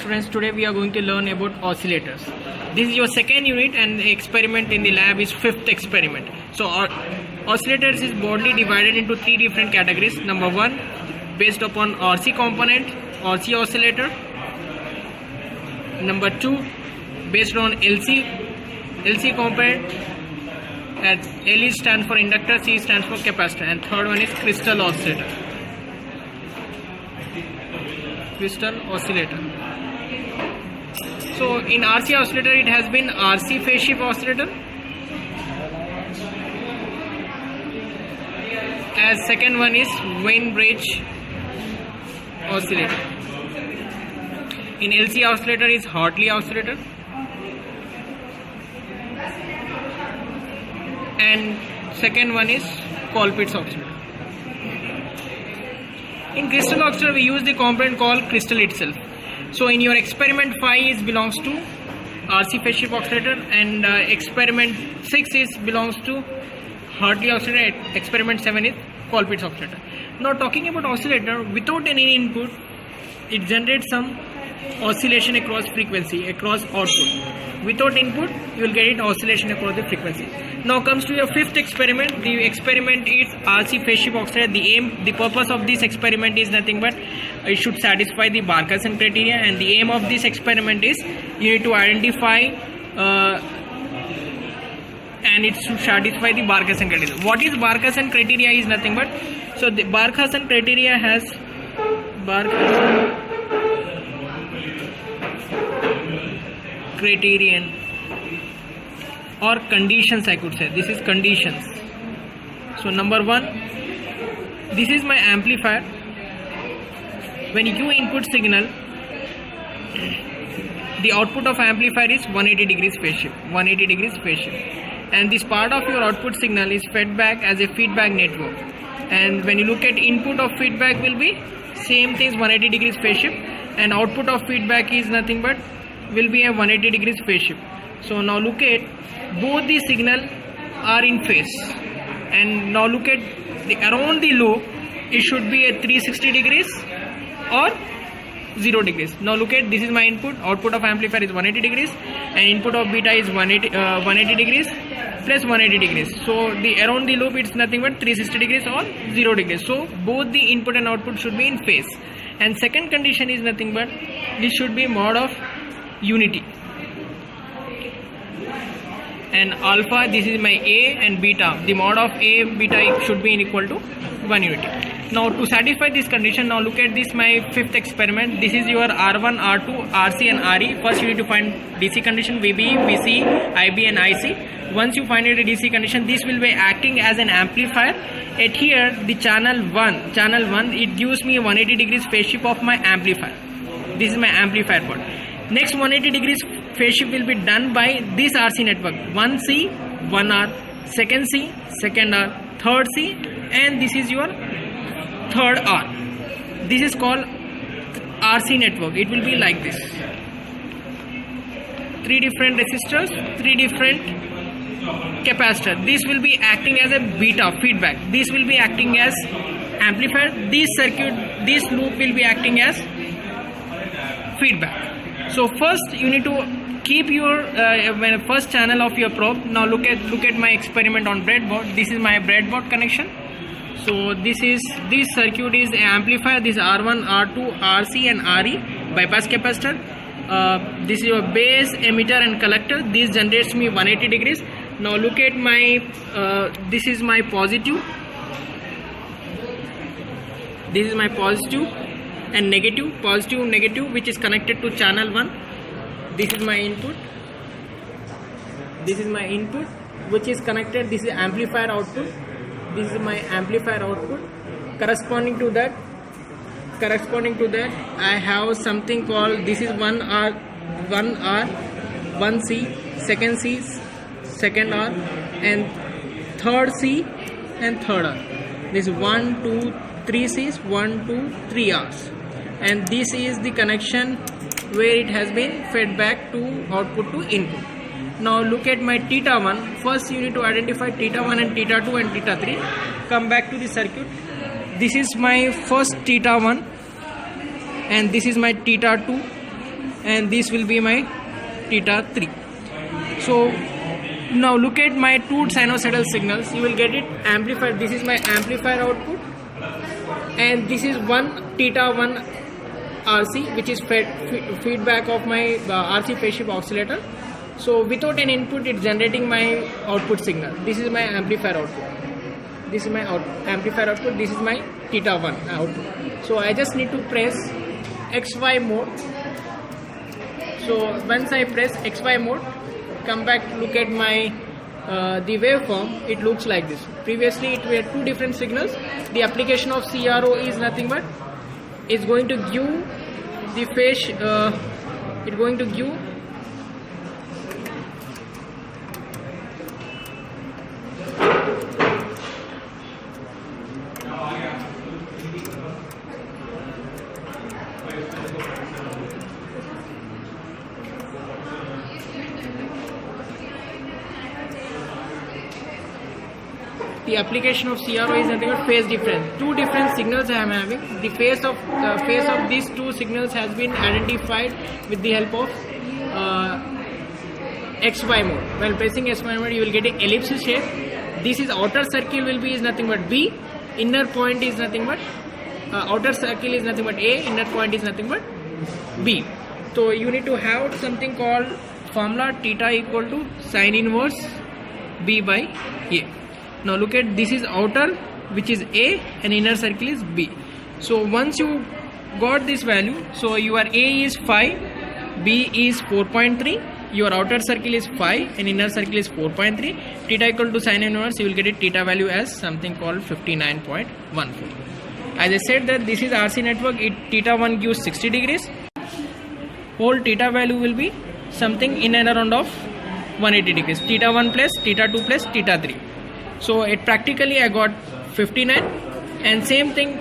students, today we are going to learn about oscillators. This is your second unit and the experiment in the lab is fifth experiment. So oscillators is broadly divided into three different categories. Number one, based upon RC component, RC oscillator. Number two, based on LC component, as L stands for inductor, C stands for capacitor, and third one is crystal oscillator. Crystal oscillator. So in RC oscillator it has been RC phase shift oscillator, as second one is Wien-Braich oscillator. In LC oscillator is Hartley oscillator, and second one is Colpitts oscillator. In crystal oscillator we use the component called crystal itself. So in your experiment 5 is belongs to RC phase shift oscillator, and experiment 6 is belongs to Hartley oscillator, experiment 7 is Colpitts oscillator. Now talking about oscillator, without any input it generates some oscillation across frequency, across output. Without input you will get it oscillation across the frequency. Now comes to your fifth experiment. The experiment is RC phase shift oscillator. The purpose of this experiment is nothing but it should satisfy the Barkhasan criteria, and the aim of this experiment is you need to identify and it should satisfy the Barkhasan criteria. What is Barkhasan criteria is nothing but, so the Barkhasan criteria has Barkhasan criterion or conditions, I could say. This is conditions. So number one, this is my amplifier. When you input signal, the output of amplifier is 180 degrees phase shift, 180 degrees phase shift, and this part of your output signal is fed back as a feedback network. And when you look at input of feedback will be same things, 180 degrees phase shift, and output of feedback is nothing but will be a 180 degrees phase shift. So now look at both the signal are in phase, and now look at the around the loop it should be at 360 degrees or 0 degrees. Now look at, this is my input, output of amplifier is 180 degrees and input of beta is 180 degrees plus 180 degrees. So the around the loop it's nothing but 360 degrees or 0 degrees. So both the input and output should be in phase. And second condition is nothing but this should be mod of unity, and alpha, this is my A, and beta, the mod of A beta should be equal to 1 unity. Now to satisfy this condition, now look at this my fifth experiment. This is your R1, R2, RC and RE. First you need to find DC condition, VB, VC, IB and IC. Once you find it a DC condition, this will be acting as an amplifier. At here the channel 1, it gives me a 180 degrees phase shift of my amplifier. This is my amplifier part. Next 180 degrees phase shift will be done by this RC network, 1C, 1R, second C, second R, third C, and this is your third R. This is called RC network. It will be like this. 3 different resistors, 3 different capacitor. This will be acting as a beta feedback. This will be acting as amplifier. This circuit, this loop will be acting as feedback. So first you need to keep your first channel of your probe. Now look at my experiment on breadboard. This is my breadboard connection. So this circuit is an amplifier. This R1, R2, RC and RE bypass capacitor. This is your base, emitter and collector. This generates me 180 degrees. Now look at my this is my positive. This is my positive and negative, positive, negative, which is connected to channel 1. This is my input. This is my input, which is connected. This is amplifier output. This is my amplifier output. Corresponding to that, I have something called, this is 1R, 1C, second C, second R, and third C and third R. This is 1, 2, 3 C's, 1, 2, 3 R's. And this is the connection where it has been fed back to output to input. Now look at my theta 1. First you need to identify theta 1 and theta 2 and theta 3. Come back to the circuit. This is my first theta 1 and this is my theta 2 and this will be my theta 3. So now look at my two sinusoidal signals. You will get it amplified. This is my amplifier output, and this is one theta 1 RC, which is feedback of my RC phase shift oscillator. So without an input, it's generating my output signal. This is my amplifier output. This is my amplifier output. This is my theta 1 output. So I just need to press XY mode. So once I press XY mode, come back, look at my the waveform. It looks like this. Previously it were two different signals. The application of CRO is nothing but it's going to give the phase. It's going to give the application of CRO is nothing but phase difference. Two different signals I am having. The phase of these two signals has been identified with the help of XY mode. While pressing XY mode, you will get an ellipse shape. This is outer circle will be is nothing but B. Inner point is nothing but outer circle is nothing but A. Inner point is nothing but B. So you need to have something called formula theta equal to sine inverse B by A. Now look at this is outer, which is A, and inner circle is B. So once you got this value, so your A is 5, B is 4.3, your outer circle is 5 and inner circle is 4.3. Theta equal to sine inverse, you will get a theta value as something called 59.14. As I said that this is RC network, theta 1 gives 60 degrees. Whole theta value will be something in and around of 180 degrees. Theta 1 plus theta 2 plus theta 3. So it practically I got 59, and same thing